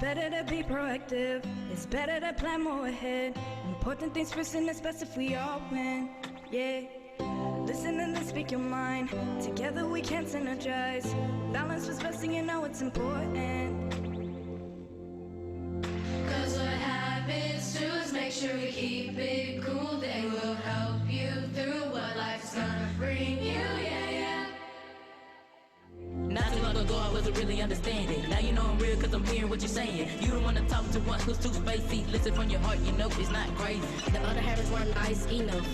better to be proactive. It's better to plan more ahead. Important things first, and it's best if we all win. Yeah. Listen and then speak your mind. Together we can synergize. Balance was best, and you know it's important. Cause what happens to us, make sure we keep it cool. They will help you through what life is gonna bring you, yeah, yeah. Not too long ago I wasn't really understanding. Now you know I'm real cause I'm hearing what you're saying. You don't wanna talk to one who's too spacey. Listen from your heart, you know it's not crazy. The other habits weren't nice enough.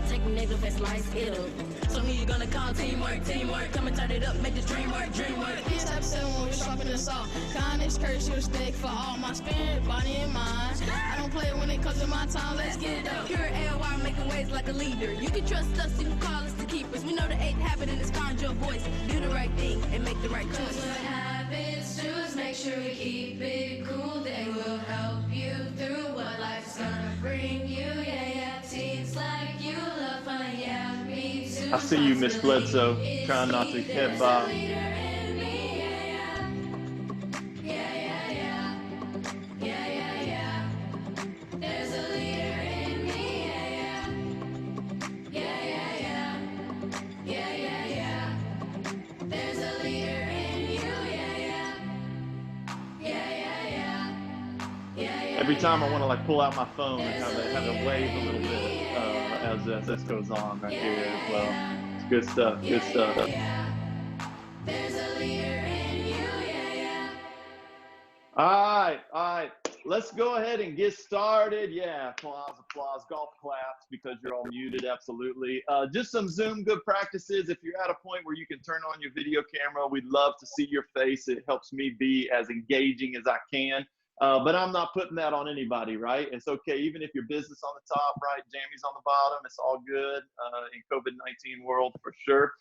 Take negative and slice it up. So who you gonna call? Teamwork, teamwork. Come and turn it up, make this dream work, dream work. It's step 7 when we're sharpening the saw. Kindness, courtesy, respect for all my spirit, body, and mind. I don't play when it comes to my time, let's get it up. Pure AOI making waves like a leader. You can trust us, you can call us the keepers. We know the 8th habit and it's find your voice. Do the right thing and make the right Cause choice. what happens to us, make sure we keep it cool. They will help you through what life is gonna bring you, yeah, yeah. Teens like you love fun, yeah, me too. I see you, Miss Bledsoe, trying not to hit Bob. Every time I want to like pull out my phone and have it wave a little bit as this goes on right here as well. It's good stuff. Good stuff. All right. Let's go ahead and get started. Yeah, applause, golf claps because you're all muted. Absolutely. Just some Zoom good practices. If you're at a point where you can turn on your video camera, we'd love to see your face. It helps me be as engaging as I can. But I'm not putting that on anybody, right? It's okay, even if your business on the top, right? Jamie's on the bottom. It's all good in COVID-19 world for sure.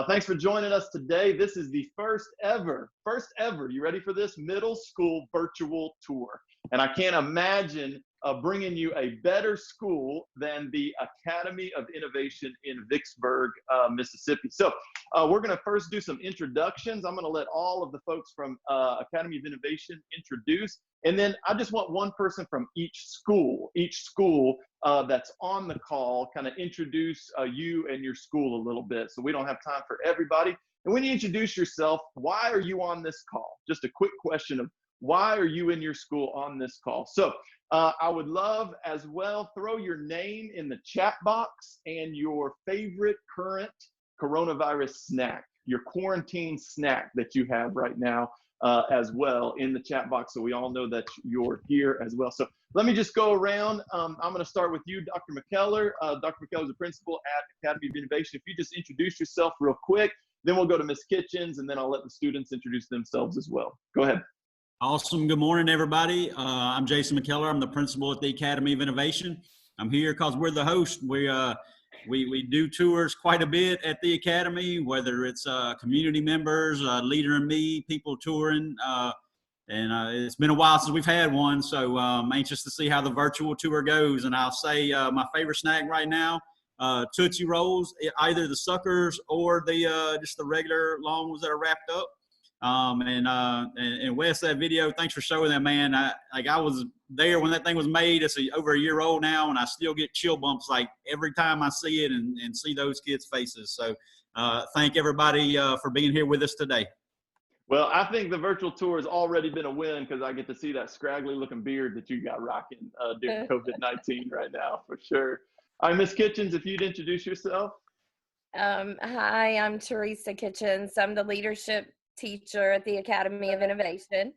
Thanks for joining us today. This is the first ever, you ready for this? Middle school virtual tour. And I can't imagine bringing you a better school than the Academy of Innovation in Vicksburg, Mississippi. So we're going to first do some introductions. I'm going to let all of the folks from Academy of Innovation introduce. And then I just want one person from each school that's on the call kind of introduce you and your school a little bit. So we don't have time for everybody. And when you introduce yourself, why are you on this call? Just a quick question of why are you in your school on this call? So I would love as well, throw your name in the chat box and your favorite current coronavirus snack, your quarantine snack that you have right now as well in the chat box, so we all know that you're here as well. So let me just go around. I'm going to start with you, Dr. McKellar. Dr. McKellar is a principal at Academy of Innovation. If you just introduce yourself real quick, then we'll go to Ms. Kitchens, and then I'll let the students introduce themselves as well. Go ahead. Awesome. Good morning, everybody. I'm Jason McKellar. I'm the principal at the Academy of Innovation. I'm here because we're the host. We do tours quite a bit at the Academy, whether it's community members, Leader and Me, people touring. And it's been a while since we've had one, so I'm anxious to see how the virtual tour goes. And I'll say my favorite snack right now, Tootsie Rolls, either the suckers or the just the regular long ones that are wrapped up. And Wes, that video, thanks for showing that, man. I was there when that thing was made. It's over a year old now, and I still get chill bumps like every time I see it and see those kids' faces. So thank everybody for being here with us today. Well, I think the virtual tour has already been a win because I get to see that scraggly looking beard that you got rocking during COVID-19 right now, for sure. All right, Ms. Kitchens, if you'd introduce yourself. Hi, I'm Teresa Kitchens. I'm the leadership teacher at the Academy of Innovation,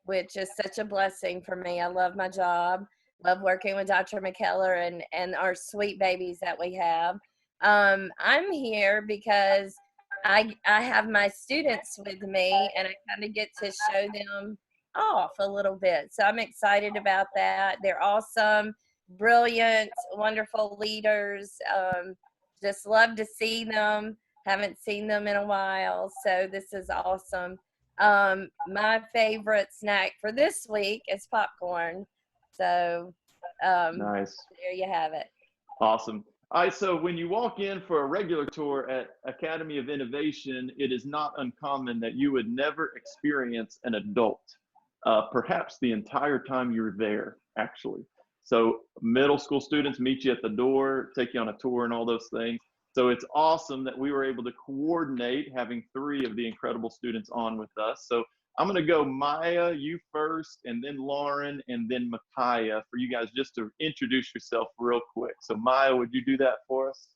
which is such a blessing for me. I love my job, love working with Dr. McKellar and our sweet babies that we have. I'm here because I have my students with me, and I kind of get to show them off a little bit. So I'm excited about that. They're awesome, brilliant, wonderful leaders. Just love to see them. Haven't seen them in a while, so this is awesome. My favorite snack for this week is popcorn. So Nice. There you have it. Awesome. All right, so when you walk in for a regular tour at Academy of Innovation, it is not uncommon that you would never experience an adult. perhaps the entire time you're there, actually. So middle school students meet you at the door, take you on a tour and all those things. So it's awesome that we were able to coordinate having 3 of the incredible students on with us. So I'm going to go Maya, you first, and then Lauren, and then Micaiah for you guys just to introduce yourself real quick. So Maya, would you do that for us?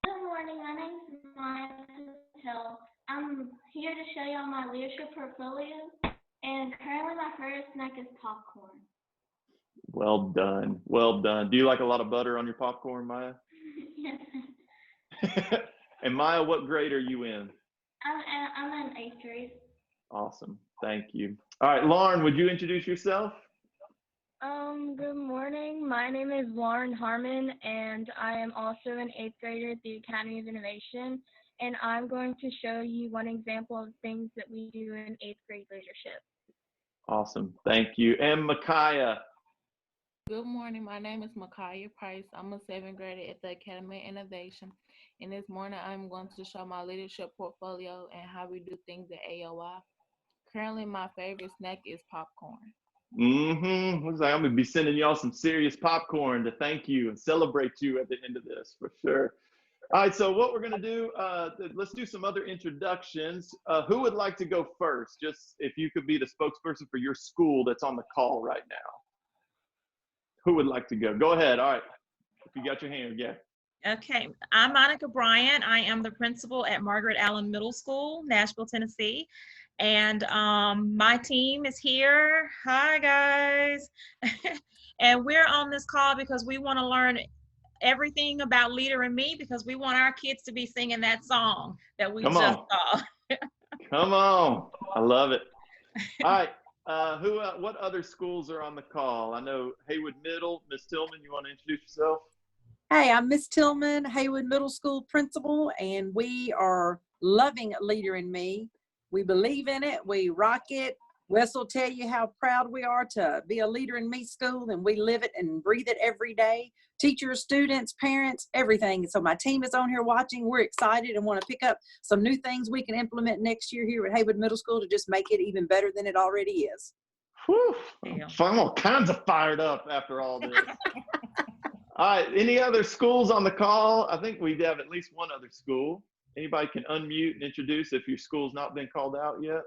Good morning. My name is Maya Patel. I'm here to show y'all my leadership portfolio, and currently my favorite snack is popcorn. Well done. Well done. Do you like a lot of butter on your popcorn, Maya? Yes. And Maya, what grade are you in? I'm in 8th grade. Awesome. Thank you. All right, Lauren, would you introduce yourself? Good morning. My name is Lauren Harmon, and I am also an 8th grader at the Academy of Innovation. And I'm going to show you one example of things that we do in 8th grade leadership. Awesome. Thank you. And Micaiah. Good morning. My name is Micaiah Price. I'm a 7th grader at the Academy of Innovation. And this morning, I'm going to show my leadership portfolio and how we do things at AOI. Currently, my favorite snack is popcorn. Looks like I'm going to be sending y'all some serious popcorn to thank you and celebrate you at the end of this, for sure. All right, so what we're going to do, let's do some other introductions. Who would like to go first? Just if you could be the spokesperson for your school that's on the call right now. Who would like to go? Go ahead. All right. If you got your hand, yeah. Okay, I'm Monica Bryant. I am the principal at Margaret Allen Middle School, Nashville, Tennessee. And my team is here. Hi, guys. And we're on this call because we want to learn everything about Leader in Me, because we want our kids to be singing that song that we just saw. Come on. I love it. All right. What other schools are on the call? I know Haywood Middle. Miss Tillman, you want to introduce yourself? Hey, I'm Miss Tillman, Haywood Middle School principal, and we are loving Leader in Me. We believe in it. We rock it. Wes will tell you how proud we are to be a Leader in Me school, and we live it and breathe it every day. Teachers, students, parents, everything. So my team is on here watching. We're excited and want to pick up some new things we can implement next year here at Haywood Middle School to just make it even better than it already is. Whew. I'm all kinds of fired up after all this. All right, any other schools on the call? I think we have at least one other school. Anybody can unmute and introduce if your school's not been called out yet?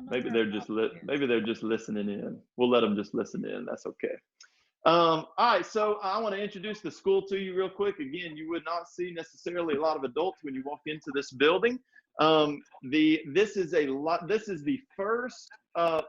Maybe they're just listening in. We'll let them just listen in. That's okay. All right, so I want to introduce the school to you real quick. Again, you would not see necessarily a lot of adults when you walk into this building. This is the first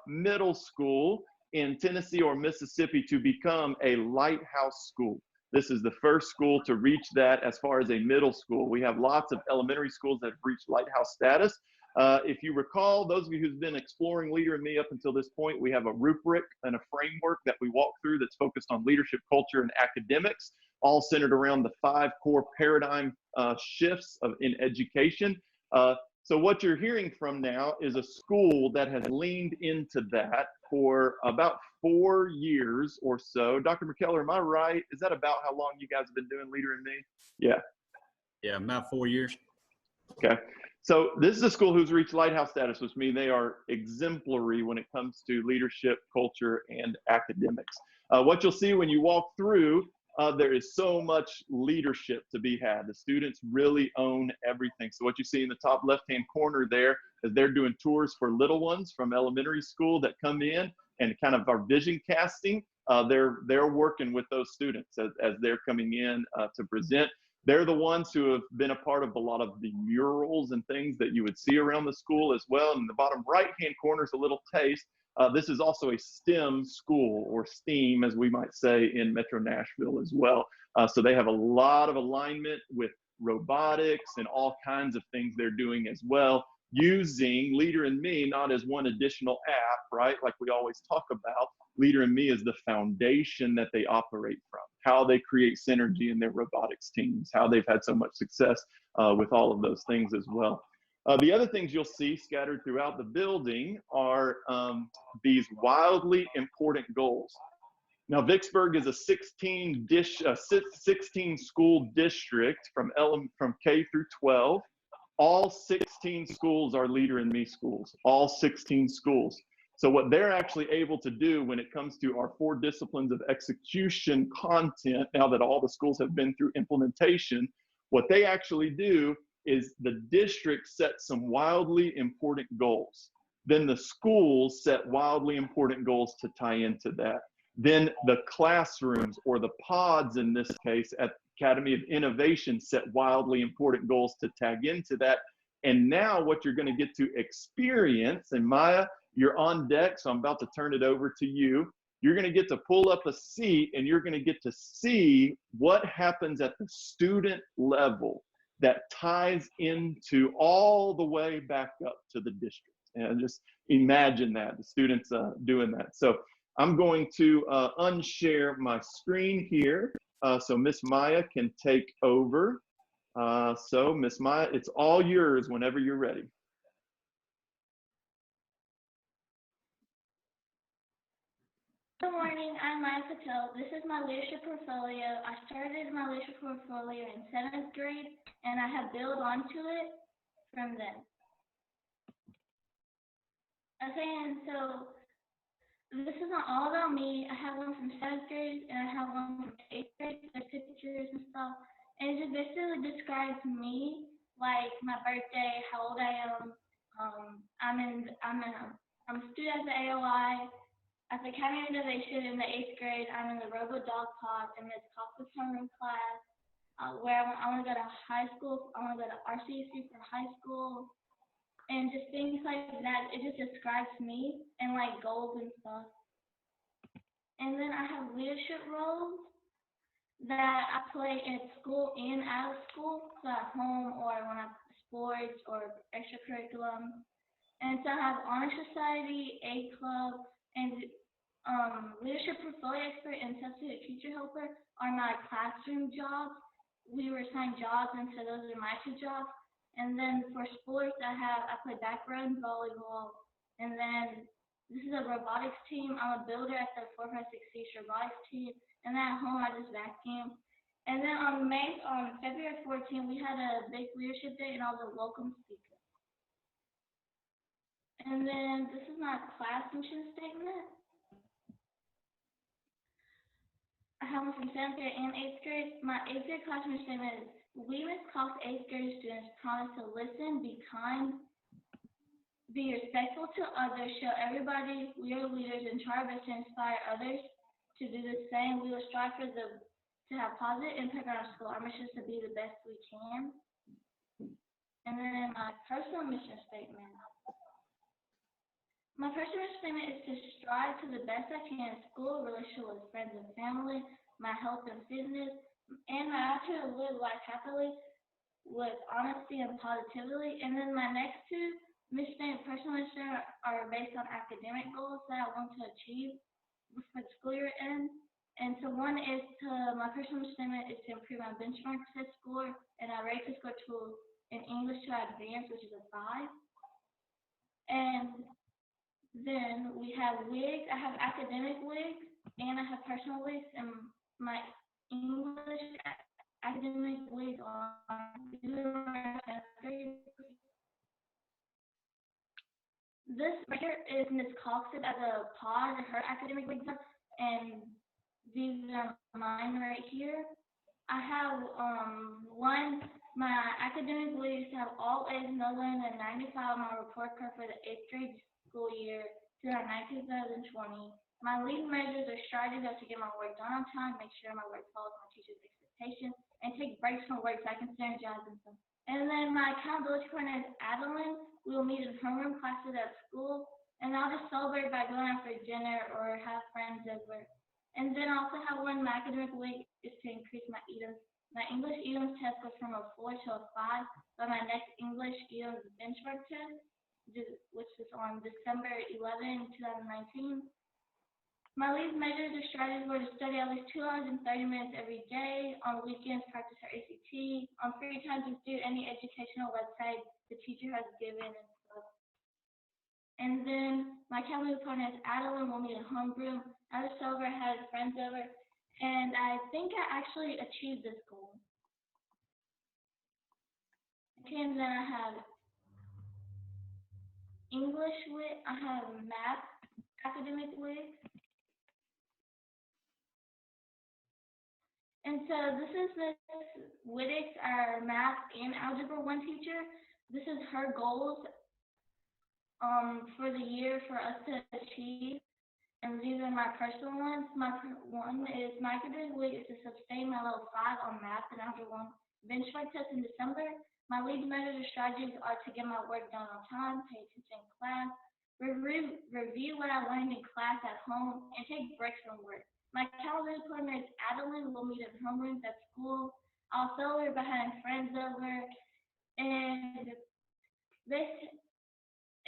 middle school in Tennessee or Mississippi to become a lighthouse school. This is the first school to reach that as far as a middle school. We have lots of elementary schools that have reached lighthouse status. If you recall, those of you who've been exploring Leader in Me up until this point, we have a rubric and a framework that we walk through that's focused on leadership, culture, and academics, all centered around the 5 core paradigm shifts in education. So what you're hearing from now is a school that has leaned into that for about 4 years or so. Dr. McKellar, am I right? Is that about how long you guys have been doing Leader in Me? Yeah. Yeah, about 4 years. Okay. So this is a school who's reached lighthouse status, which means they are exemplary when it comes to leadership, culture, and academics. What you'll see when you walk through, there is so much leadership to be had. The students really own everything. So what you see in the top left-hand corner there is they're doing tours for little ones from elementary school that come in and kind of our vision casting. They're working with those students as they're coming in to present. They're the ones who have been a part of a lot of the murals and things that you would see around the school as well. And in the bottom right-hand corner is a little taste. This is also a STEM school, or STEAM, as we might say in Metro Nashville as well. So they have a lot of alignment with robotics and all kinds of things they're doing as well, using Leader in Me not as one additional app, right? Like we always talk about. Leader in Me is the foundation that they operate from, how they create synergy in their robotics teams, how they've had so much success with all of those things as well. The other things you'll see scattered throughout the building are these wildly important goals. Now, Vicksburg is a 16 school district from K through 12. all 16 schools are Leader in Me schools, all 16 schools. So what they're actually able to do when it comes to our 4 disciplines of execution content, now that all the schools have been through implementation, what they actually do is the district sets some wildly important goals. Then the schools set wildly important goals to tie into that. Then the classrooms, or the pods in this case, at Academy of Innovation, set wildly important goals to tag into that. And now what you're going to get to experience, and Maya, you're on deck, so I'm about to turn it over to you. You're going to get to pull up a seat and you're going to get to see what happens at the student level that ties into all the way back up to the district. And just imagine that, the students doing that. So I'm going to unshare my screen here so Miss Maya can take over. So Miss Maya, it's all yours whenever you're ready. Good morning, I'm Maya Patel. This is my leadership portfolio. I started my leadership portfolio in 7th grade, and I have built onto it from then. Okay, and so this is not all about me. I have one from 7th grade, and I have one from 8th grade. There's pictures and stuff, and it just basically describes me, like my birthday, how old I am. I'm a student at the AOI. At the Academy of Innovation in the 8th grade, I'm in the Robo Dog Pod in Ms. Cox's homeroom class, where I want to go to high school. I want to go to RCC for high school, and just things like that. It just describes me and like goals and stuff. And then I have leadership roles that I play in school and out of school, so at home or when I'm sports or extracurriculum. And so I have Honor Society, A Club, and leadership portfolio expert and substitute teacher helper are my classroom jobs. We were assigned jobs, and so those are my 2 jobs. And then for sports, I play background volleyball, and then this is a robotics team. I'm a builder at the 456C robotics team, and then at home I just vacuum. And then on February 14th, we had a big leadership day, and I was a welcome speaker. And then this is my class mission statement. I have one from 7th grade and 8th grade. My 8th grade class mission statement is, we Ms. Cox 8th grade students promise to listen, be kind, be respectful to others, show everybody we are leaders, and try our best to inspire others to do the same. We will strive to have positive impact on our school. Our mission is to be the best we can. And then my personal mission statement. My personal statement is to strive to the best I can in school, relationship with friends and family, my health and fitness, and my attitude to live life happily with honesty and positivity. And then my next 2 mission and personal mission are based on academic goals that I want to achieve before the school year ends. And so one is my personal statement is to improve my benchmark test score, and I rate the score in English to advanced, which is a 5. And then we have wigs. I have academic wigs and I have personal wigs, and my English academic wigs are this right here is Miss Cox's as a pod, her academic wigs are, and these are mine right here. I have my academic wigs have all A's, no learning, and 95 on my report card for the 8th grade school year 2019-2020. My lead measures are striving to get my work done on time, make sure my work follows my teacher's expectations, and take breaks from work so I can synergize and stuff. And then my accountability partner is Adeline. We will meet in homeroom classes at school, and I'll just celebrate by going out for dinner or have friends over. And then I also have my academic week is to increase my EDOMS. My English EDOMS test goes from a 4 to a 5 by my next English EDOMS benchmark test, which is on December 11, 2019. My lead measures or strategies were to study at least 2 hours and 30 minutes every day. On weekends, practice our ACT. On free time, just do any educational website the teacher has given and stuff. And then my accountability partner is Adeline. We'll meet in homeroom. I was sober, had friends over, and I think I actually achieved this goal. Okay, and then I have English wig, I have math academic wig. And so this is Miss Wittix, our math and algebra 1 teacher. This is her goals for the year for us to achieve. And these are my personal ones. My one is my academic week is to sustain my level 5 on math and algebra 1 benchmark test in December. My lead measures or strategies are to get my work done on time, pay attention in class, review what I learned in class at home, and take breaks from work. My calendar partner is Adeline. We'll meet in homerooms at school. I'll celebrate by having friends over, and this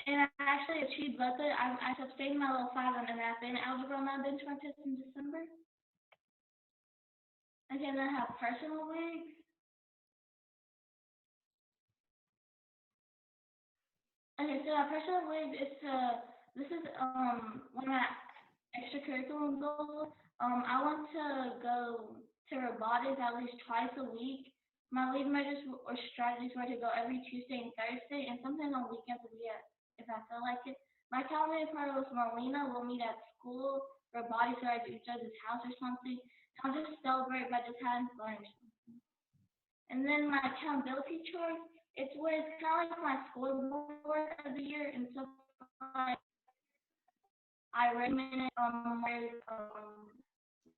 and I actually achieved both of it. I sustained my level 5 on the math and algebra on my benchmark test in December. Okay, then I have personal wigs. Okay, so my personal wig is this is one of my extracurricular goals. I want to go to robotics at least twice a week. My lead measures or strategies were to go every Tuesday and Thursday, and sometimes on weekends if I feel like it. My calendar partner was Marlena. We'll meet at school, robotics or at each other's house or something. I'll just celebrate by just having fun or something. And then my accountability chart, it's where it's kind of like my scoreboard of the year, and so I recommend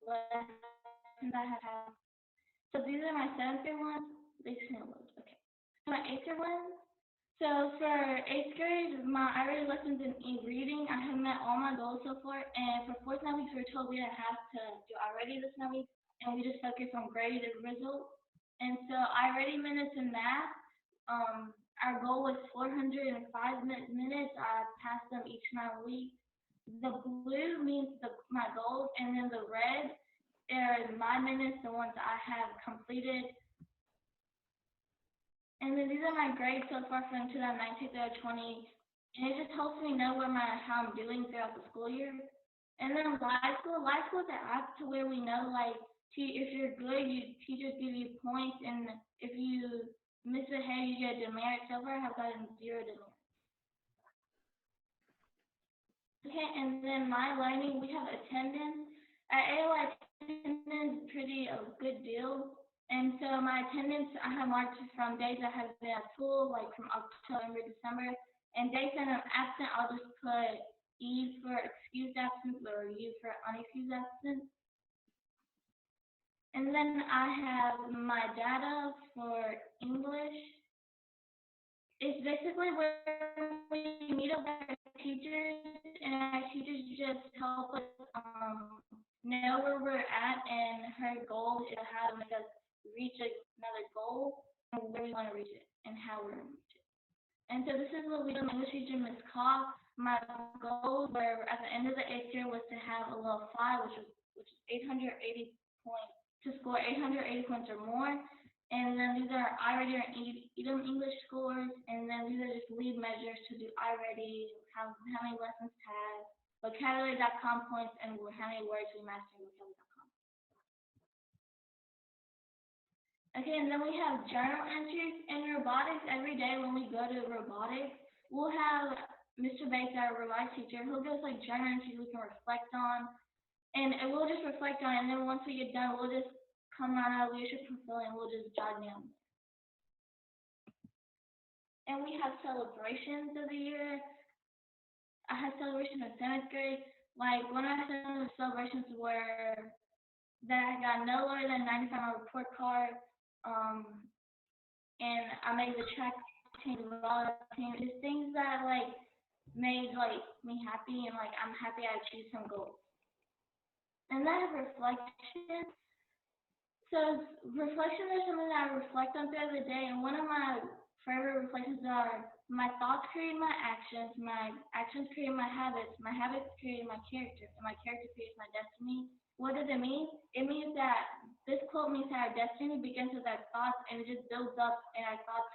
lessons I have had. So these are my 7th grade ones. They still load. Okay. So my 8th grade ones. So for 8th grade, I already lessons in reading. I have met all my goals so far. And for 4th 9 weeks, we were told we didn't have to do already this 9 week, and we just focus on grade and results. And so I already minutes in math. Our goal was 405 minutes. I passed them each 9 weeks. The blue means my goals, and then the red are my minutes, the ones I have completed. And then these are my grades so far from 2019 through 2020, and it just helps me know how I'm doing throughout the school year. And then live school is an app to where we know if you're good, teachers give you points, and if you misbehave, you get a demerit. So far, I have gotten 0 demerit. Okay, and then my learning, we have attendance. At AOI, attendance is pretty a good deal. And so my attendance, I have marked from days I have been at school, like from October, December. And days that I'm absent, I'll just put E for excused absence or U for unexcused absence. And then I have my data for English. It's basically where we meet up with our teachers, and our teachers just help us know where we're at, and her goal is how to make us reach another goal and where we want to reach it and how we're going to reach it. And so this is what we do. My English teacher, Ms. Cobb. My goal were at the end of the 8th year was to have a level 5, which is 880 points, to score 880 points or more. And then these are iReady or EDM English scores, and then these are just lead measures to do iReady, how many lessons to have, vocabulary.com points, and how many words we mastered in vocabulary.com. Okay, and then we have journal entries in robotics. Every day when we go to robotics, we'll have Mr. Bates, our robotics teacher, he'll give us journal entries we can reflect on, and we'll just reflect on it, and then once we get done, we'll just come on our leadership pavilion, we'll just jot down. And we have celebrations of the year. I had celebrations in 7th grade. One of my celebrations were that I got no lower than 95 on my report card. And I made the track team, the volleyball team. Just things that made me happy, and I'm happy I achieved some goals. And then I have reflection. So reflection is something that I reflect on throughout the day, and one of my favorite reflections are my thoughts create my actions create my habits create my character, and my character creates my destiny. What does it mean? It means that this quote means that our destiny begins with our thoughts, and it just builds up, and our thoughts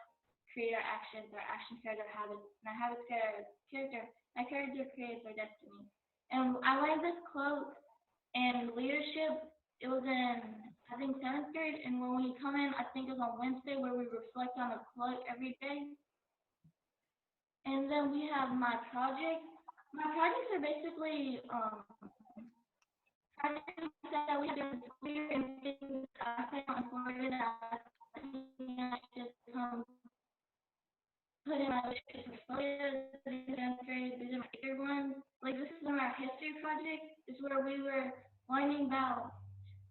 create our actions create our habits, and our habits create our character, our character creates our destiny. And I like this quote in leadership. It was in I think 7th grade, and when we come in, I think it's on Wednesday where we reflect on the quote every day. And then we have my project. My projects are basically projects that we have during the school year and things I found informative that I just put in my portfolio. These are my bigger ones. Like this is our history project. It's where we were learning about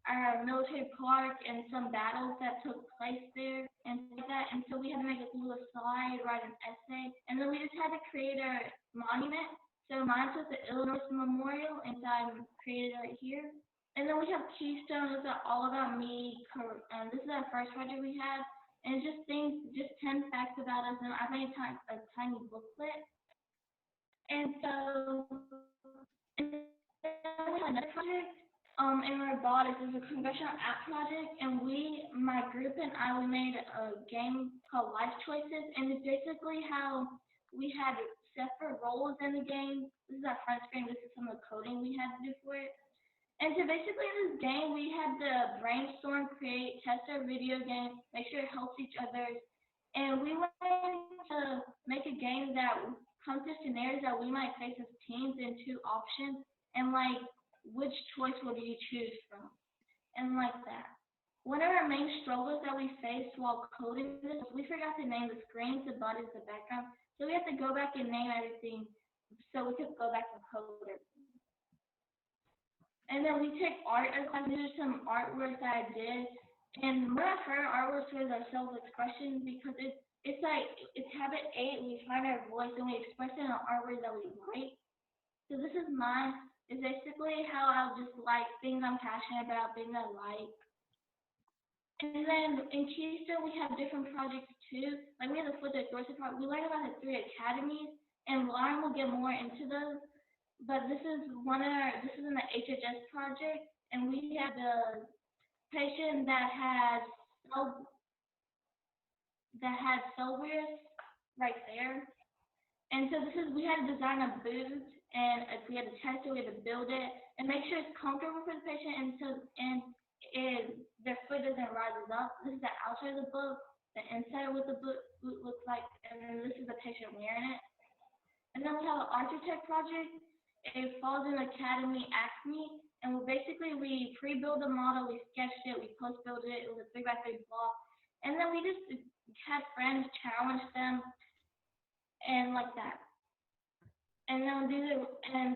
our military park and some battles that took place there and like that. And so we had to make a little slide, write an essay, and then we just had to create a monument. So mine was the Illinois Memorial, and so I created it right here. And then we have Keystone, it's all about me. This is our first project we had, and it's just things, just 10 facts about us. And I made a tiny booklet. And so, and then we had another project in robotics. It's a congressional app project, and my group and I, we made a game called Life Choices, and it's basically how we had separate roles in the game. This is our front screen. This is some of the coding we had to do for it. And so basically in this game, we had to brainstorm, create, test our video game, make sure it helps each other. And we wanted to make a game that comes to scenarios that we might face as teams in 2 options, and like, which choice would you choose from? And like that. One of our main struggles that we faced while coding this, we forgot to name the screens, the buttons, the background. So we had to go back and name everything so we could go back and code it. And then we take art as class. These are some artwork that I did. And one of my favorite artworks was our self-expression because it's like, it's habit 8. We find our voice and we express it in artwork that we write. So this is mine. It's basically how I just like things I'm passionate about, things I like. And then in Keystone, we have different projects too. Like we have the Foot Authority project. We learn about the 3 academies, and Lauren will get more into those. But this is this is in the HHS project, and we had the patient that had Silvius right there. And so we had to design a boot, and we had to test it, we had to build it, and make sure it's comfortable for the patient, their foot doesn't rise up. This is the outside of the boot, the inside of what the boot looks like, and then this is the patient wearing it. And then we have an architect project. It falls in Academy Acme, and we pre-built the model, we sketched it, we post-built it. It was a 3x3 block, and then we just had friends challenge them, and like that. And then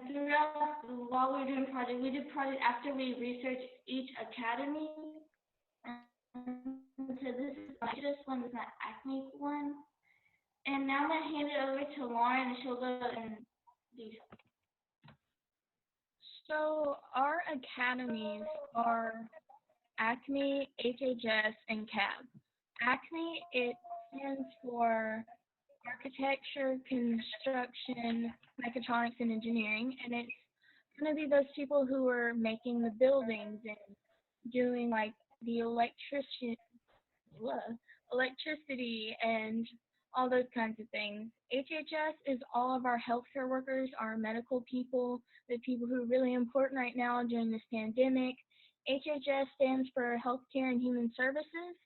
throughout while we were doing project, we did project after we researched each academy. And so this one is my Acme one. And now I'm gonna hand it over to Lauren, and she'll go in detail. So our academies are Acme, HHS, and CAB. Acme, it stands for Architecture, Construction, Mechatronics, and Engineering, and it's going to be those people who are making the buildings and doing like the electricity and all those kinds of things. HHS is all of our healthcare workers, our medical people, the people who are really important right now during this pandemic. HHS stands for Healthcare and Human Services.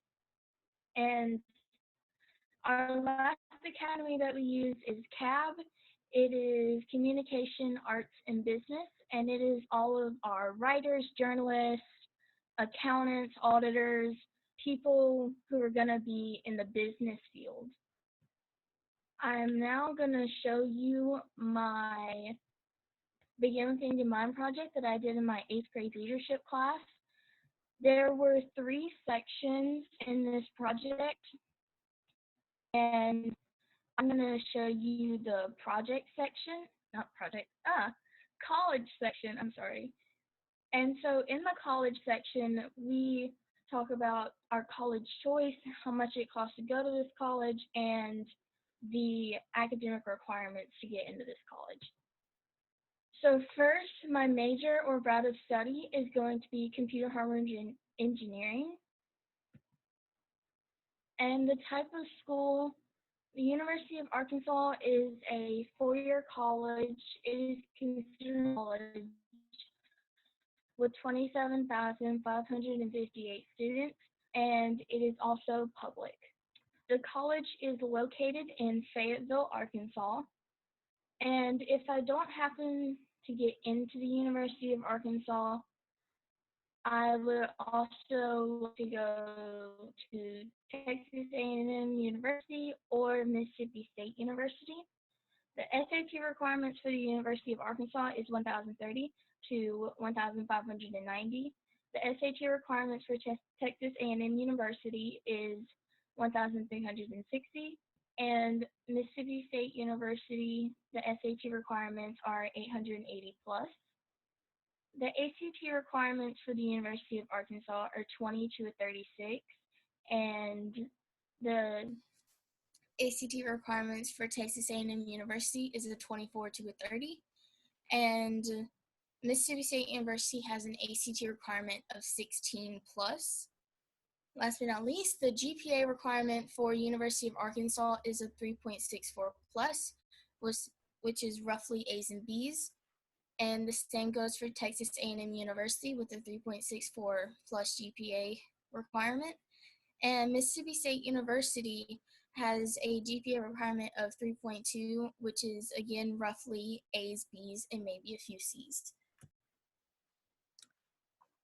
And our last academy that we use is CAB. It is Communication, Arts, and Business, and it is all of our writers, journalists, accountants, auditors, people who are going to be in the business field. I'm now going to show you my Begin with the End in Mind project that I did in my 8th grade leadership class. There were 3 sections in this project, and I'm going to show you the college section, I'm sorry. And so in the college section, we talk about our college choice, how much it costs to go to this college, and the academic requirements to get into this college. So first, my major or route of study is going to be computer hardware engineering. And the type of school, the University of Arkansas is a 4-year college. It is considered a college. with 27,558 students, and it is also public. The college is located in Fayetteville, Arkansas, and if I don't happen to get into the University of Arkansas, I would also like to go to Texas A&M University or Mississippi State University. The SAT requirements for the University of Arkansas is 1,030 to 1,590. The SAT requirements for Texas A&M University is 1,360, and Mississippi State University, the SAT requirements are 880 plus. The ACT requirements for the University of Arkansas are 20 to a 36, and the ACT requirements for Texas A&M University is a 24 to a 30, and Mississippi State University has an ACT requirement of 16 plus. Last but not least, the GPA requirement for University of Arkansas is a 3.64 plus, which is roughly A's and B's. And the same goes for Texas A&M University with a 3.64 plus GPA requirement. And Mississippi State University has a GPA requirement of 3.2, which is again roughly A's, B's, and maybe a few C's.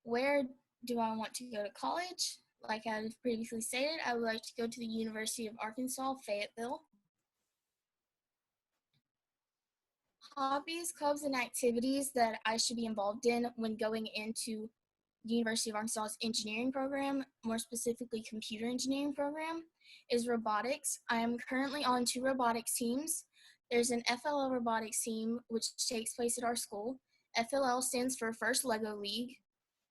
Where do I want to go to college? Like I've previously stated, I would like to go to the University of Arkansas, Fayetteville. Hobbies, clubs, and activities that I should be involved in when going into the University of Arkansas's engineering program, more specifically computer engineering program, is robotics. I am currently on 2 robotics teams. There's an FLL robotics team, which takes place at our school. FLL stands for First Lego League,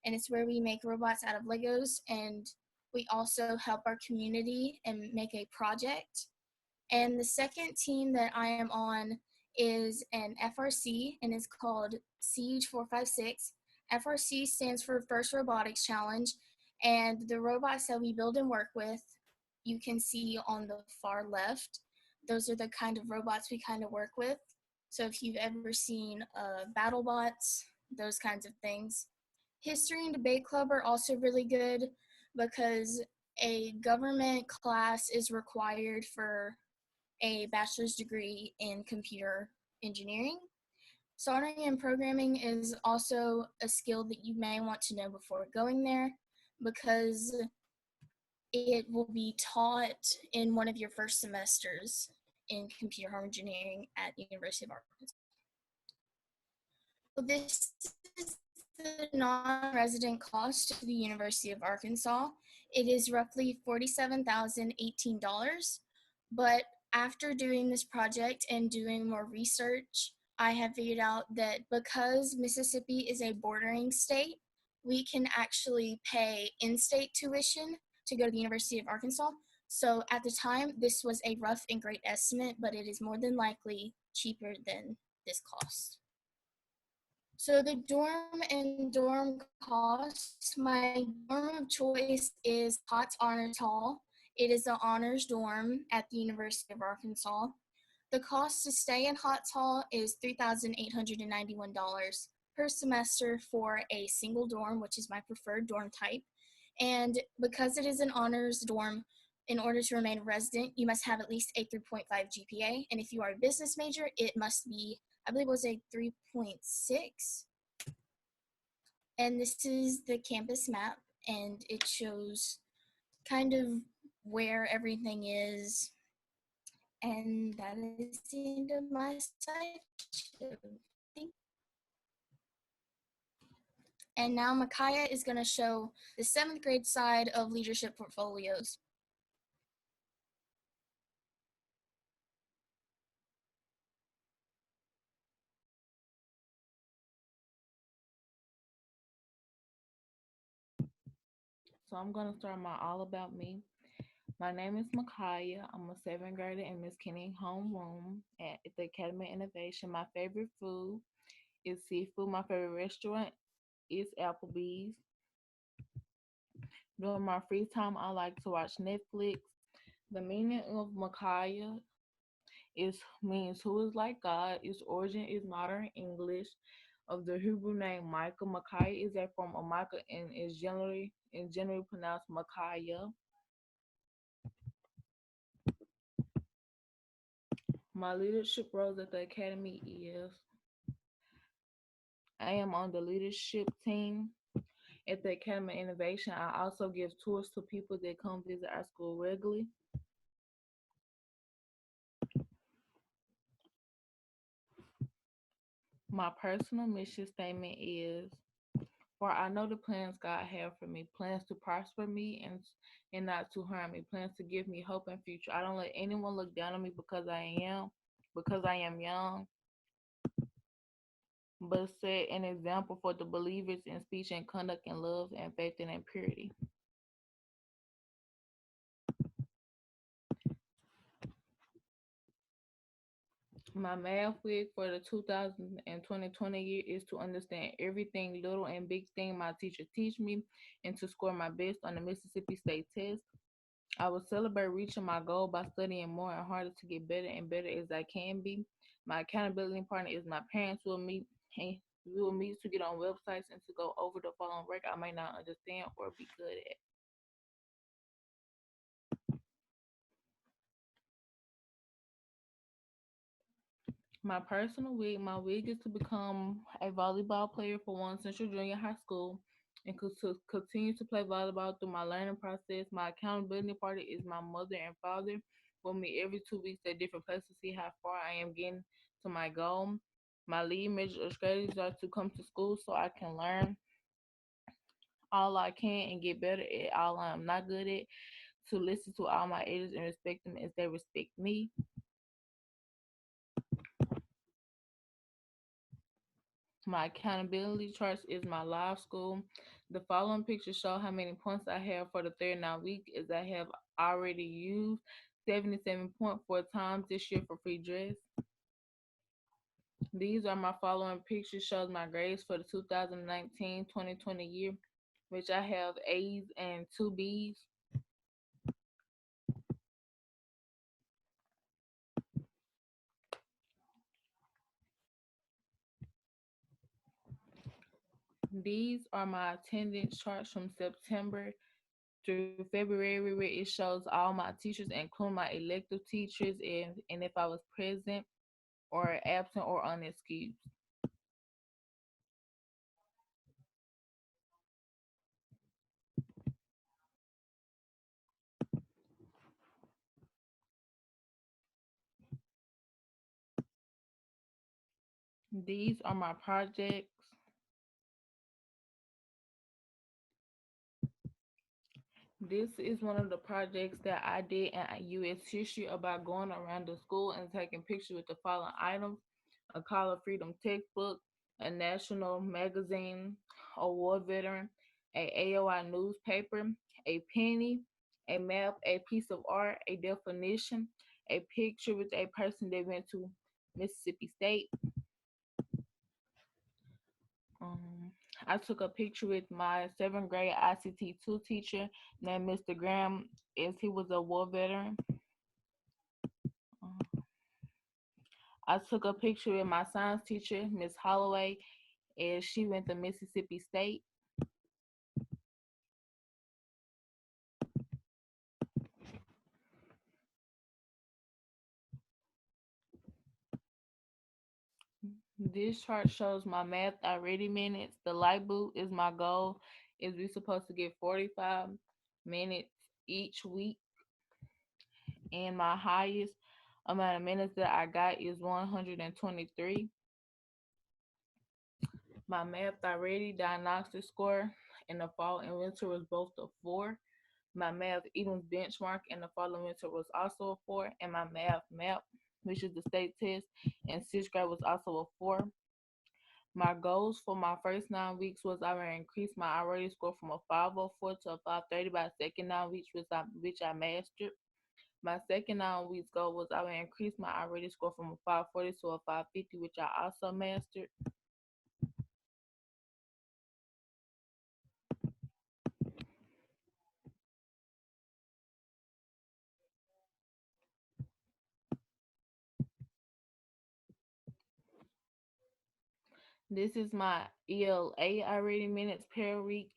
and it's where we make robots out of Legos, and we also help our community and make a project. And the second team that I am on is an FRC, and it's called Siege 456. FRC stands for First Robotics Challenge, and the robots that we build and work with, you can see on the far left. Those are the kind of robots we kind of work with. So if you've ever seen battle bots, those kinds of things. History and debate club are also really good because a government class is required for a bachelor's degree in computer engineering. Soldering and programming is also a skill that you may want to know before going there because it will be taught in one of your first semesters in computer engineering at the University of Arkansas. So this is the non-resident cost to the University of Arkansas. It is roughly $47,018, but after doing this project and doing more research, I have figured out that because Mississippi is a bordering state, we can actually pay in-state tuition to go to the University of Arkansas. So at the time, this was a rough and great estimate, but it is more than likely cheaper than this cost. So the dorm and dorm costs, my dorm of choice is Potts Honors Hall. It is an honors dorm at the University of Arkansas. The cost to stay in Hotz Hall is $3,891 per semester for a single dorm, which is my preferred dorm type. And because it is an honors dorm, in order to remain a resident, you must have at least a 3.5 GPA. And if you are a business major, it must be, I believe it was a 3.6. And this is the campus map, and it shows kind of where everything is. And that is the end of my slideshow. And now Micaiah is going to show the 7th grade side of leadership portfolios. So I'm going to start my All About Me. My name is Micaiah. I'm a 7th grader in Miss Kenny homeroom at the Academy of Innovation. My favorite food is seafood. My favorite restaurant is Applebee's. During my free time, I like to watch Netflix. The meaning of Micaiah means who is like God. Its origin is modern English. of the Hebrew name Micah. Micaiah is a form of Micah and is generally pronounced Micaiah. My leadership roles at the academy is I am on the leadership team at the Academy of Innovation. I also give tours to people that come visit our school regularly. My personal mission statement is, for I know the plans God have for me, plans to prosper me and not to harm me, plans to give me hope and future. I don't let anyone look down on me because I am young, but set an example for the believers in speech and conduct and love and faith and in purity. My math week for the 2020 year is to understand everything, little and big thing my teacher teach me, and to score my best on the Mississippi State test. I will celebrate reaching my goal by studying more and harder to get better and better as I can be. My accountability partner is my parents. We will meet to get on websites and to go over the following work I may not understand or be good at. My personal wig, my wig is to become a volleyball player for One Central Junior High School and to continue to play volleyball through my learning process. My accountability partner is my mother and father. We'll meet every 2 weeks at different places to see how far I am getting to my goal. My lead measures or strategies are to come to school so I can learn all I can and get better at all I'm not good at, to listen to all my elders and respect them as they respect me. My accountability charts is my live school. The following pictures show how many points I have for the 39 week, as I have already used 77.4 times this year for free dress. These are my following pictures, shows my grades for the 2019-2020 year, which I have A's and 2 B's. These are my attendance charts from September through February, where it shows all my teachers, including my elective teachers, and if I was present or absent or unexcused. These are my projects. This is one of the projects that I did in U.S. history about going around the school and taking pictures with the following items: a Call of Freedom textbook, a national magazine, a war veteran, a AOI newspaper, a penny, a map, a piece of art, a definition, a picture with a person that went to Mississippi State. Um, I took a picture with my 7th grade ICT 2 teacher named Mr. Graham, as he was a war veteran. I took a picture with my science teacher, Miss Holloway, as she went to Mississippi State. This chart shows my math already minutes. The light blue is my goal. Is we supposed to get 45 minutes each week, and my highest amount of minutes that I got is 123. My math already diagnostic score in the fall and winter was both a 4. My math Eden's benchmark in the fall and winter was also a 4, and my math map, which is the state test in 6th grade, was also a 4. My goals for my first 9 weeks was I would increase my already score from a 504 to a 530 by the second 9 weeks, which I mastered. My second 9 weeks goal was I would increase my already score from a 540 to a 550, which I also mastered. This is my ELA I reading minutes per week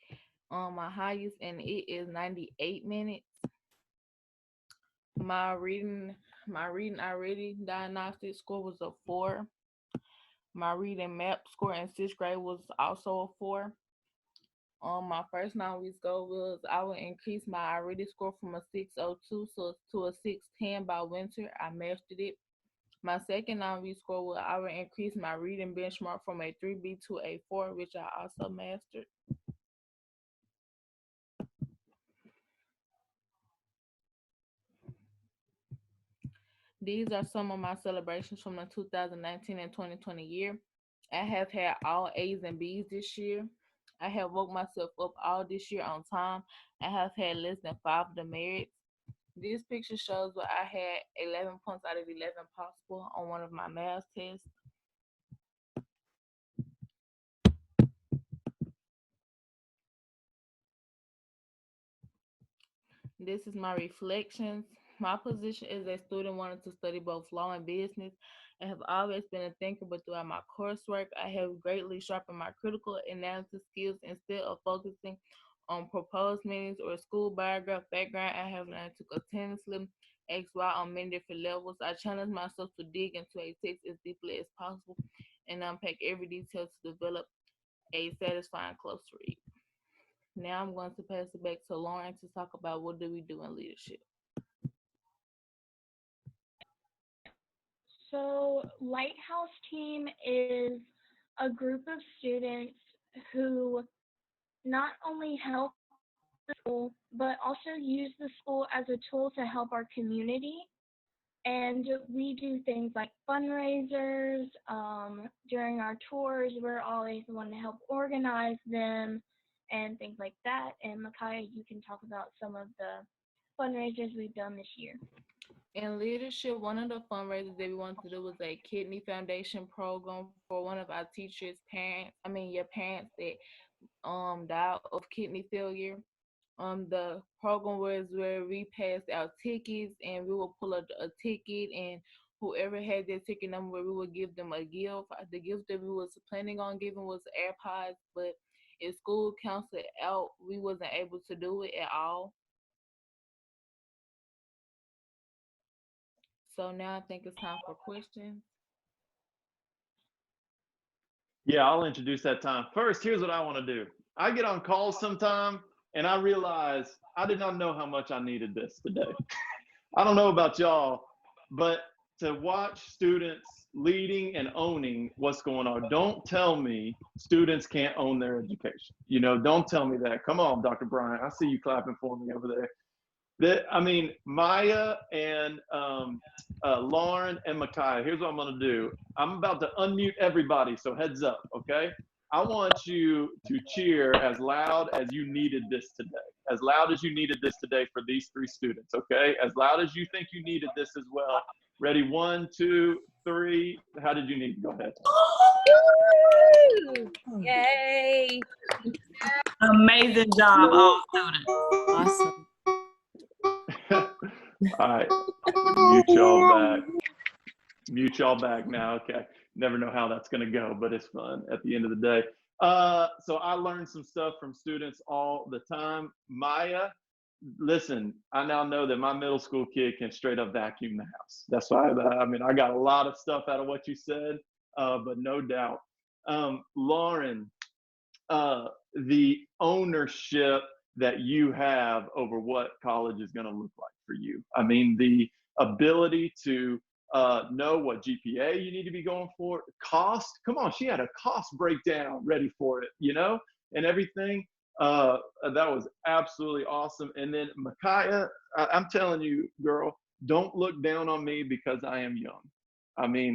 on my highest, and it is 98 minutes. My reading, my reading I reading diagnostic score was a 4. My reading map score in sixth grade was also a 4. On my first 9 weeks goal was I would increase my I reading score from a 602 to a 610 by winter. I mastered it. My second 9 week score was I would increase my reading benchmark from a 3B to a 4, which I also mastered. These are some of my celebrations from the 2019 and 2020 year. I have had all A's and B's this year. I have woke myself up all this year on time. I have had less than 5 demerits. This picture shows where I had 11 points out of 11 possible on one of my math tests. This is my reflections. My position as a student wanted to study both law and business. I have always been a thinker, but throughout my coursework, I have greatly sharpened my critical analysis skills instead of focusing on proposed meanings or school biograph background. I have learned to continuously XY on many different levels. I challenge myself to dig into a text as deeply as possible and unpack every detail to develop a satisfying close read. Now I'm going to pass it back to Lauren to talk about what do we do in leadership. So, Lighthouse Team is a group of students who not only help the school, but also use the school as a tool to help our community. And we do things like fundraisers. During our tours, we're always the one to help organize them and things like that. And Micaiah, you can talk about some of the fundraisers we've done this year. In leadership, one of the fundraisers that we wanted to do was a kidney foundation program for one of our teachers' parents. Your parents that died of kidney failure. The program was where we passed out tickets and we would pull a ticket, and whoever had their ticket number, we would give them a gift. The gift that we was planning on giving was AirPods, but if school canceled out, we wasn't able to do it at all. So now I think it's time for questions. Yeah, I'll introduce that time. First, here's what I want to do. I get on calls sometime and I realize I did not know how much I needed this today. I don't know about y'all, but to watch students leading and owning what's going on. Don't tell me students can't own their education. Don't tell me that. Come on, Dr. Bryant. I see you clapping for me over there. Maya and Lauren and Micaiah, here's what I'm going to do. I'm about to unmute everybody, so heads up, okay? I want you to cheer as loud as you needed this today. As loud as you needed this today for these 3 students, okay? As loud as you think you needed this as well. Ready? 1, 2, 3. How did you need? Go ahead. Yay! Amazing job, all students. Awesome. All right, mute y'all back. Mute y'all back now. Okay, never know how that's going to go, but it's fun at the end of the day. So I learned some stuff from students all the time. Maya, listen, I now know that my middle school kid can straight up vacuum the house. That's why I got a lot of stuff out of what you said, but no doubt. Lauren, the ownership that you have over what college is going to look like for you. The ability to know what GPA you need to be going for, cost. Come on, she had a cost breakdown ready for it, and everything. That was absolutely awesome. And then Micaiah, I'm telling you, girl, don't look down on me because I am young.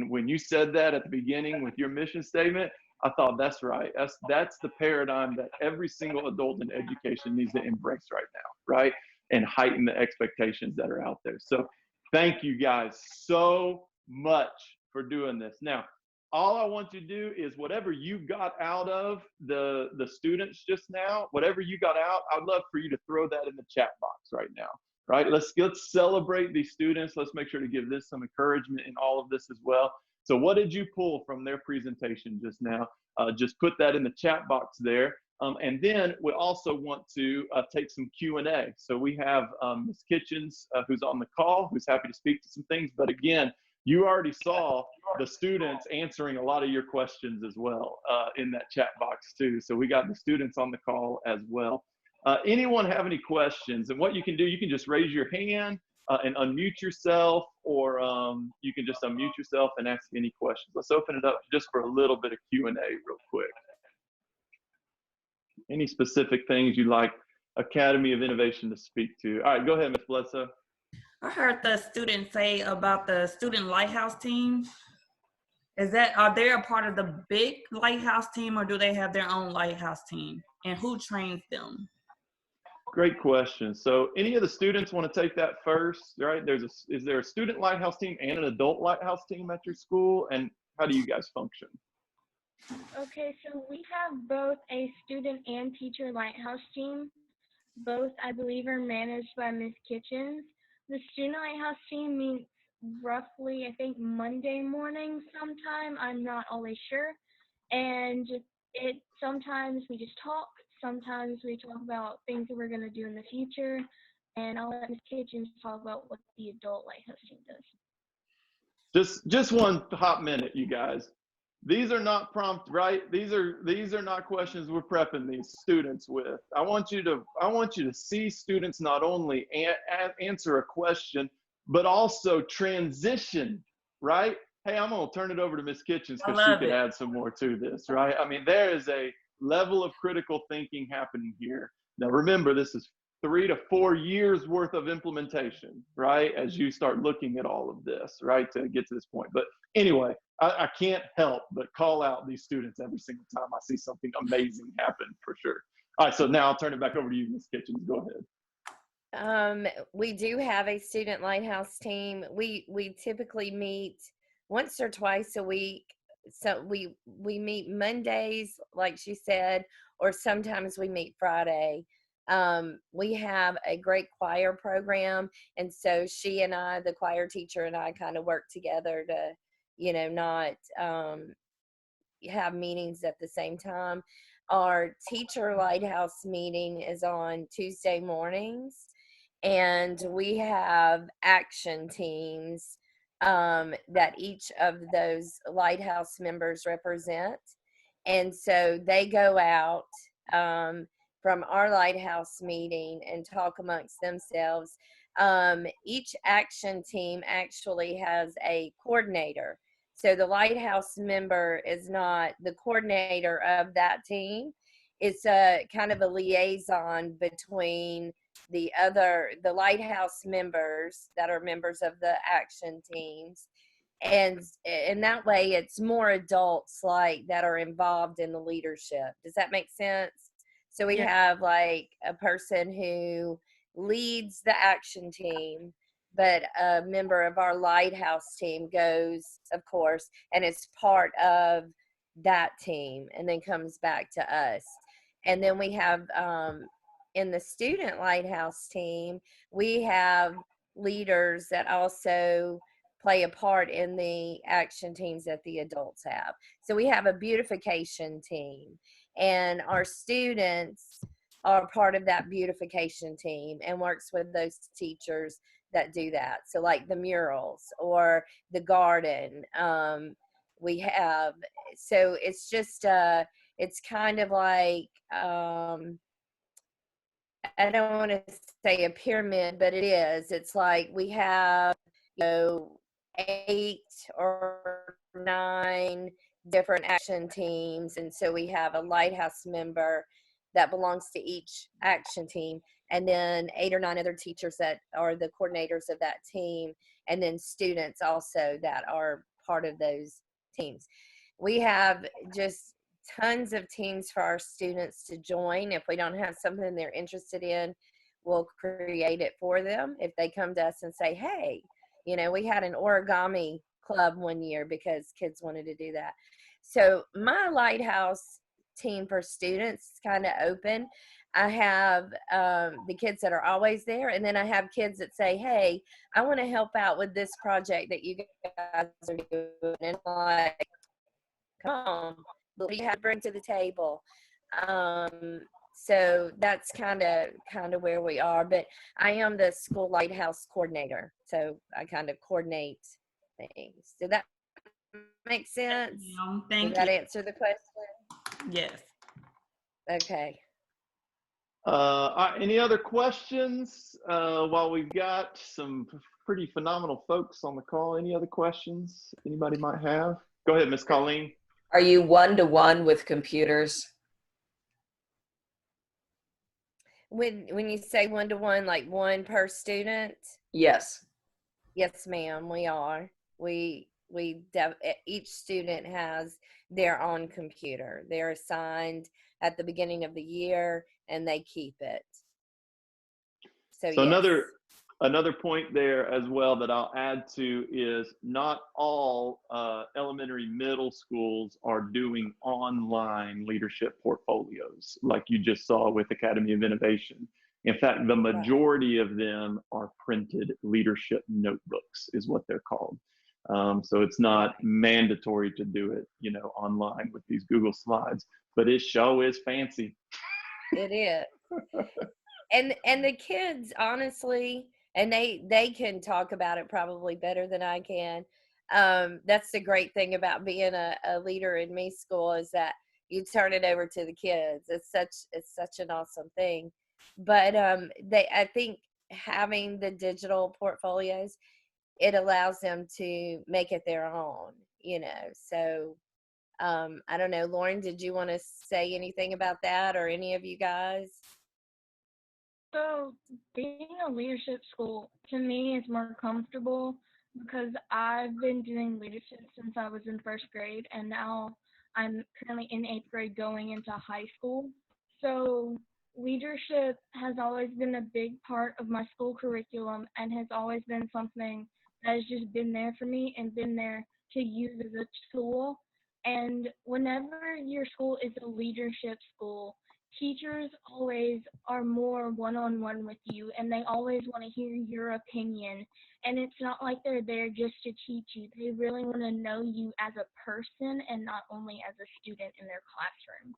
When you said that at the beginning with your mission statement, I thought that's right. That's the paradigm that every single adult in education needs to embrace right now, right? And heighten the expectations that are out there. So thank you guys so much for doing this. Now, all I want you to do is whatever you got out of the students just now, whatever you got out, I'd love for you to throw that in the chat box right now. right? Let's celebrate these students. Let's make sure to give this some encouragement in all of this as well. So what did you pull from their presentation just now? Just put that in the chat box there. And then we also want to take some Q&A. So we have Ms. Kitchens, who's on the call, who's happy to speak to some things. But again, you already saw the students answering a lot of your questions as well in that chat box too. So we got the students on the call as well. Anyone have any questions? And what you can do, you can just raise your hand and unmute yourself, or you can just unmute yourself and ask any questions. Let's open it up just for a little bit of Q&A real quick. Any specific things you'd like Academy of Innovation to speak to? All right, go ahead, Ms. Bledsoe. I heard the student say about the student lighthouse team. Are they a part of the big lighthouse team, or do they have their own lighthouse team? And who trains them? Great question. So any of the students want to take that first, right? Is there a student lighthouse team and an adult lighthouse team at your school? And how do you guys function? Okay, so we have both a student and teacher lighthouse team. Both, I believe, are managed by Ms. Kitchens. The student lighthouse team meets roughly, I think, Monday morning sometime. I'm not always sure. And sometimes we just talk. Sometimes we talk about things that we're going to do in the future. And I'll let Ms. Kitchens talk about what the adult lighthouse team does. Just one hot minute, you guys. These are not prompt, right? These are not questions we're prepping these students with. I want you to see students not only answer a question, but also transition, right? Hey, I'm gonna turn it over to Ms. Kitchens because she can add some more to this, right? I mean, there is a level of critical thinking happening here. Now remember, this is 3 to 4 years worth of implementation, right? As you start looking at all of this, right, to get to this point. But anyway, I can't help but call out these students every single time I see something amazing happen, for sure. All right, so now I'll turn it back over to you, Ms. Kitchens. Go ahead. We do have a student lighthouse team. We typically meet once or twice a week. So we meet Mondays, like she said, or sometimes we meet Friday. We have a great choir program, and so she and I, the choir teacher, and I kind of work together to, not have meetings at the same time. Our teacher lighthouse meeting is on Tuesday mornings, and we have action teams that each of those lighthouse members represent. And so they go out from our lighthouse meeting and talk amongst themselves. Each action team actually has a coordinator. So the lighthouse member is not the coordinator of that team. It's a kind of a liaison between the lighthouse members that are members of the action teams. And in that way, it's more adults that are involved in the leadership. Does that make sense? So we have like a person who leads the action team, but a member of our lighthouse team goes, of course, and is part of that team and then comes back to us. And then we have, in the student lighthouse team, we have leaders that also play a part in the action teams that the adults have. So we have a beautification team, and our students are part of that beautification team and works with those teachers that do that. So like the murals or the garden, we have, so it's just, it's kind of like, I don't want to say a pyramid, but it is. It's like we have, 8 or 9 different action teams. And so we have a lighthouse member that belongs to each action team, and then 8 or 9 other teachers that are the coordinators of that team, and then students also that are part of those teams. We have just tons of teams for our students to join. If we don't have something they're interested in, we'll create it for them. If they come to us and say, hey, we had an origami club one year because kids wanted to do that. So my lighthouse team for students is kind of open. I have the kids that are always there, and then I have kids that say, "Hey, I want to help out with this project that you guys are doing," and I'm like, "Come on, what do you have to bring to the table?" So that's kind of where we are. But I am the school lighthouse coordinator, so I kind of coordinate things. Did that make sense? Thank Did that you. answer the question? Yes. Okay. Any other questions? While we've got some pretty phenomenal folks on the call, any other questions anybody might have? Go ahead, Miss Colleen. Are you one-to-one with computers? When you say one-to-one, like one per student? Yes. Yes, ma'am, we are. Each student has their own computer. They're assigned at the beginning of the year, and they keep it. So yes. Another point there as well that I'll add to is not all elementary middle schools are doing online leadership portfolios like you just saw with Academy of Innovation. In fact, the majority of them are printed leadership notebooks is what they're called. So it's not mandatory to do it, you know, online with these Google Slides, but it sure is fancy. It is. And the kids, honestly, and they can talk about it probably better than I can. That's the great thing about being a leader in me school is that you turn it over to the kids. It's such an awesome thing. But I think having the digital portfolios, it allows them to make it their own, you know. So I don't know, Lauren, did you want to say anything about that, or any of you guys? So being a leadership school to me is more comfortable because I've been doing leadership since I was in first grade, and now I'm currently in eighth grade going into high school. So leadership has always been a big part of my school curriculum and has always been something that has just been there for me and been there to use as a tool. And whenever your school is a leadership school, teachers always are more one-on-one with you, and they always want to hear your opinion. And it's not like they're there just to teach you. They really want to know you as a person and not only as a student in their classroom.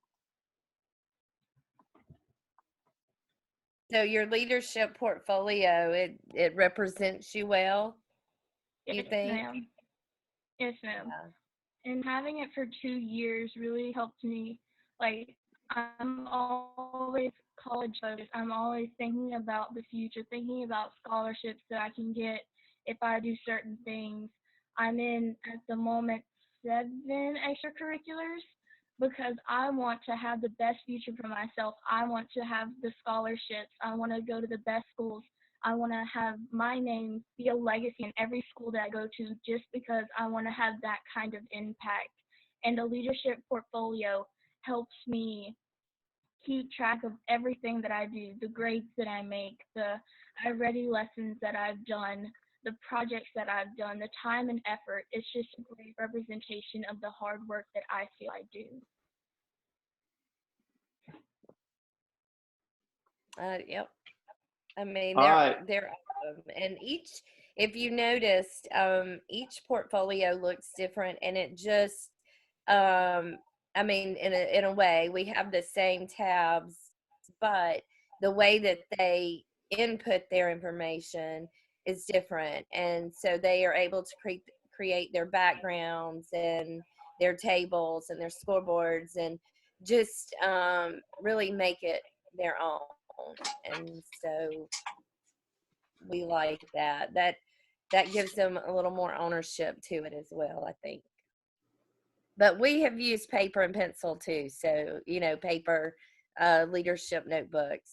So your leadership portfolio, it represents you well, you Yes, think? ma'am. Yes, ma'am. And having it for 2 years really helped me. Like, I'm always college focused. I'm always thinking about the future, thinking about scholarships that I can get if I do certain things. I'm in, at the moment, 7 extracurriculars because I want to have the best future for myself. I want to have the scholarships. I want to go to the best schools. I want to have my name be a legacy in every school that I go to just because I want to have that kind of impact. And a leadership portfolio helps me keep track of everything that I do, the grades that I make, the iReady lessons that I've done, the projects that I've done, the time and effort. It's just a great representation of the hard work that I feel I do. Yep. I mean, All right. they're awesome. And if you noticed, each portfolio looks different, and it just, I mean, in a way, we have the same tabs, but the way that they input their information is different, and so they are able to create their backgrounds and their tables and their scoreboards, and just really make it their own. And so we like that. That gives them a little more ownership to it as well, I think. But we have used paper and pencil too, so you know, paper leadership notebooks.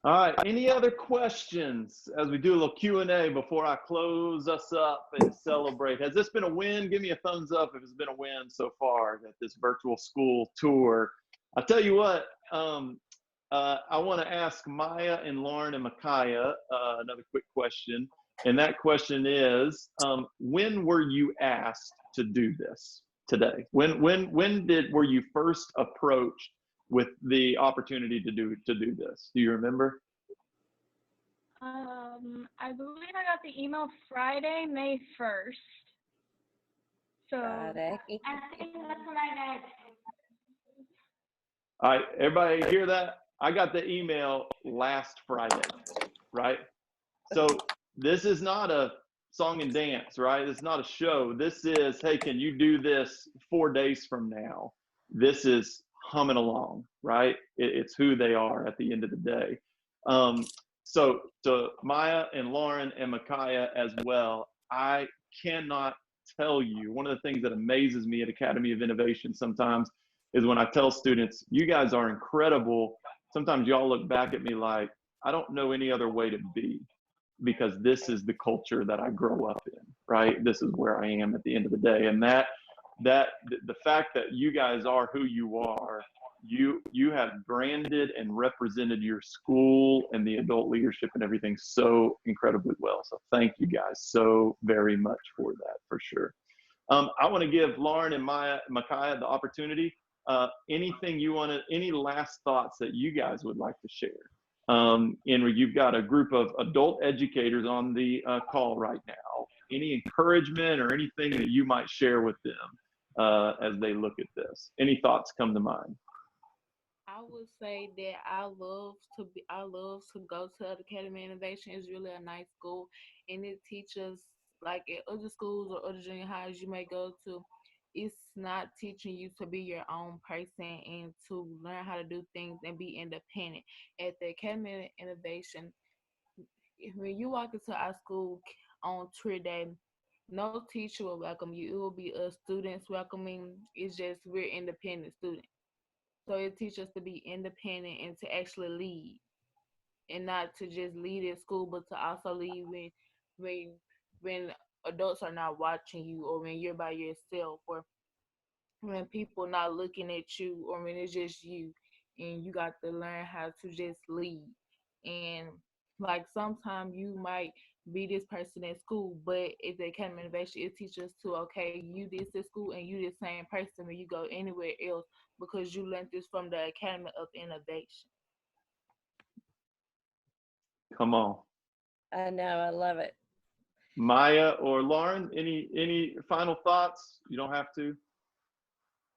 All right, any other questions as we do a little Q&A before I close us up and celebrate? Has this been a win? Give me a thumbs up if it's been a win so far at this virtual school tour. I'll tell you what, I want to ask Maya and Lauren and Micaiah another quick question. And that question is, when were you asked to do this? today? Were you first approached with the opportunity to do this? Do you remember? I believe I got the email Friday, May 1st. So Friday. I think that's when I got. All right, everybody hear that? I got the email last Friday, right? So this is not a song and dance, right? It's not a show. This is, hey, can you do this 4 days from now? This is humming along, right? It's who they are at the end of the day. So to Maya and Lauren and Micaiah as well, I cannot tell you, one of the things that amazes me at Academy of Innovation sometimes is when I tell students, you guys are incredible. Sometimes y'all look back at me like, I don't know any other way to be, because this is the culture that I grow up in, right? This is where I am at the end of the day. And that the fact that you guys are who you are, you have branded and represented your school and the adult leadership and everything so incredibly well. So thank you guys so very much for that, for sure. I want to give Lauren and Micaiah the opportunity. Anything you want to, any last thoughts that you guys would like to share? You've got a group of adult educators on the call right now. Any encouragement or anything that you might share with them as they look at this? Any thoughts come to mind? I would say that I love to go to the Academy of Innovation. It's really a nice school, and it teaches, like at other schools or other junior highs you may go to, it's not teaching you to be your own person and to learn how to do things and be independent. At the Academy of Innovation, when you walk into our school on tour day, no teacher will welcome you. It will be us students welcoming. It's just we're independent students. So it teaches us to be independent and to actually lead, and not to just lead in school, but to also lead when adults are not watching you, or when you're by yourself, or when people not looking at you, or when it's just you, and you got to learn how to just lead. And like sometimes you might be this person at school, but at the Academy of Innovation, it teaches us to, okay, you this at school and you the same person when you go anywhere else, because you learned this from the Academy of Innovation. Come on. I know, I love it. Maya or Lauren, any final thoughts? You don't have to.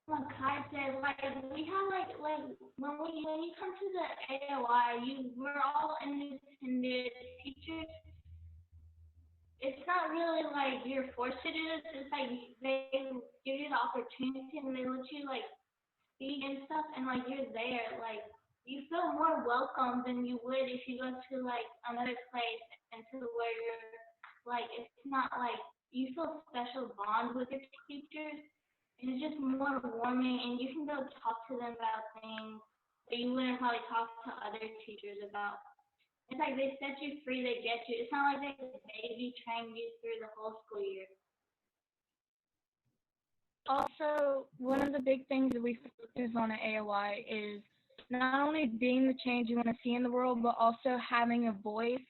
Like I said, like we have like when you come to the AOI, we're all independent teachers. It's not really like you're forced to do this. It's like they give you the opportunity and they let you like speak and stuff, and like you're there. Like you feel more welcome than you would if you go to like another place and to where you're like, it's not like you feel special bond with your teachers. And it's just more warming, and you can go talk to them about things that you wouldn't probably talk to other teachers about. It's like they set you free, they get you. It's not like they baby train you through the whole school year. Also, one of the big things that we focus on at AOI is not only being the change you want to see in the world, but also having a voice.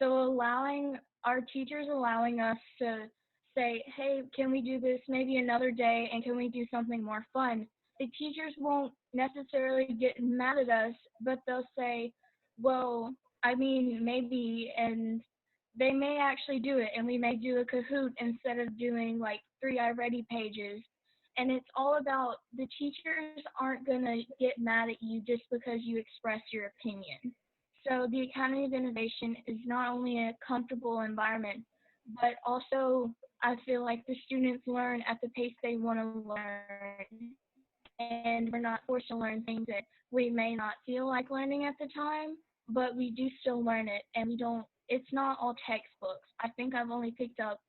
So our teachers allowing us to say, hey, can we do this maybe another day, and can we do something more fun? The teachers won't necessarily get mad at us, but they'll say, well, I mean, maybe, and they may actually do it, and we may do a Kahoot instead of doing like 3 I Ready pages. And it's all about, the teachers aren't going to get mad at you just because you express your opinion. So the Academy of Innovation is not only a comfortable environment, but also I feel like the students learn at the pace they want to learn. And we're not forced to learn things that we may not feel like learning at the time, but we do still learn it. And it's not all textbooks. I think I've only picked up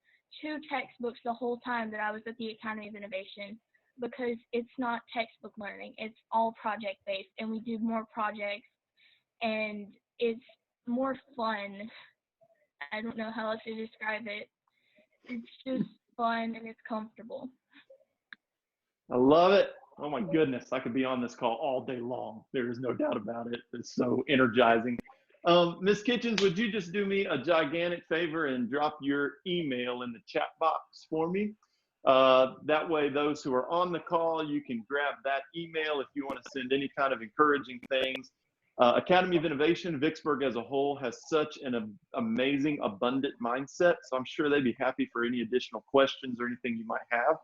2 textbooks the whole time that I was at the Academy of Innovation, because it's not textbook learning. It's all project-based, and we do more projects, and it's more fun. I don't know how else to describe it. It's just fun and it's comfortable. I love it. Oh my goodness, I could be on this call all day long. There is no doubt about it. It's so energizing. Ms. Kitchens, would you just do me a gigantic favor and drop your email in the chat box for me? That way, those who are on the call, you can grab that email if you want to send any kind of encouraging things. Academy of Innovation, Vicksburg as a whole, has such an amazing, abundant mindset. So I'm sure they'd be happy for any additional questions or anything you might have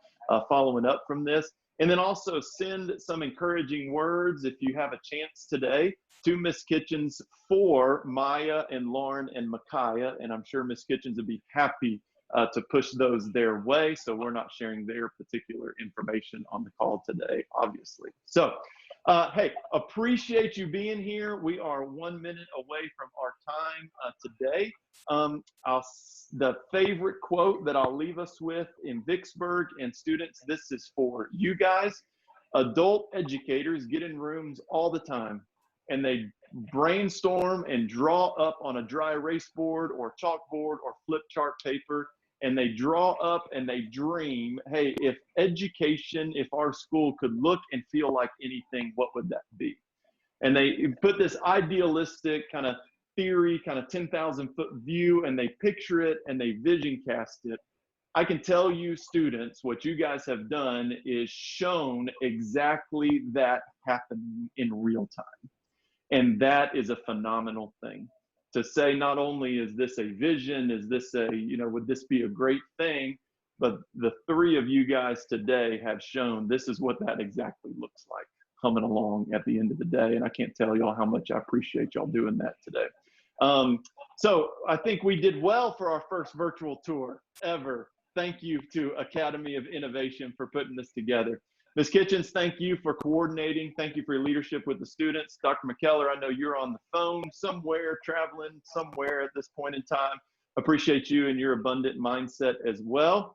following up from this. And then also send some encouraging words if you have a chance today to Miss Kitchens for Maya and Lauren and Micaiah. And I'm sure Miss Kitchens would be happy to push those their way. So we're not sharing their particular information on the call today, obviously. So, hey, appreciate you being here. We are 1 minute away from our time today. The favorite quote that I'll leave us with in Vicksburg, and students, this is for you guys. Adult educators get in rooms all the time and they brainstorm and draw up on a dry erase board or chalkboard or flip chart paper, and they draw up and they dream, hey, if education, if our school could look and feel like anything, what would that be? And they put this idealistic kind of theory, kind of 10,000 foot view, and they picture it and they vision cast it. I can tell you students, what you guys have done is shown exactly that happening in real time. And that is a phenomenal thing. To say not only is this a vision, is this a, would this be a great thing, but the three of you guys today have shown this is what that exactly looks like coming along at the end of the day. And I can't tell y'all how much I appreciate y'all doing that today. So I think we did well for our first virtual tour ever. Thank you to Academy of Innovation for putting this together. Ms. Kitchens, thank you for coordinating. Thank you for your leadership with the students. Dr. McKellar, I know you're on the phone somewhere, traveling somewhere at this point in time. Appreciate you and your abundant mindset as well.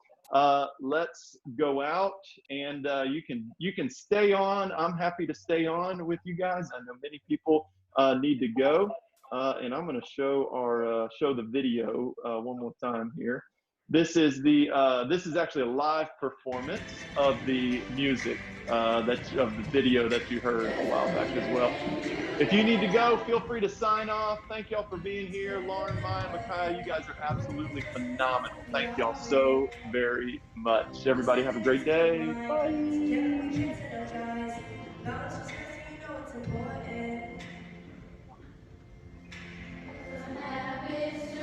Let's go out, and you can stay on. I'm happy to stay on with you guys. I know many people need to go, and I'm going to show show the video one more time here. This is actually a live performance of the music of the video that you heard a while back as well. If you need to go, feel free to sign off. Thank y'all for being here. Lauren, Maya, Micaiah, you guys are absolutely phenomenal. Thank y'all so very much. Everybody have a great day. Habits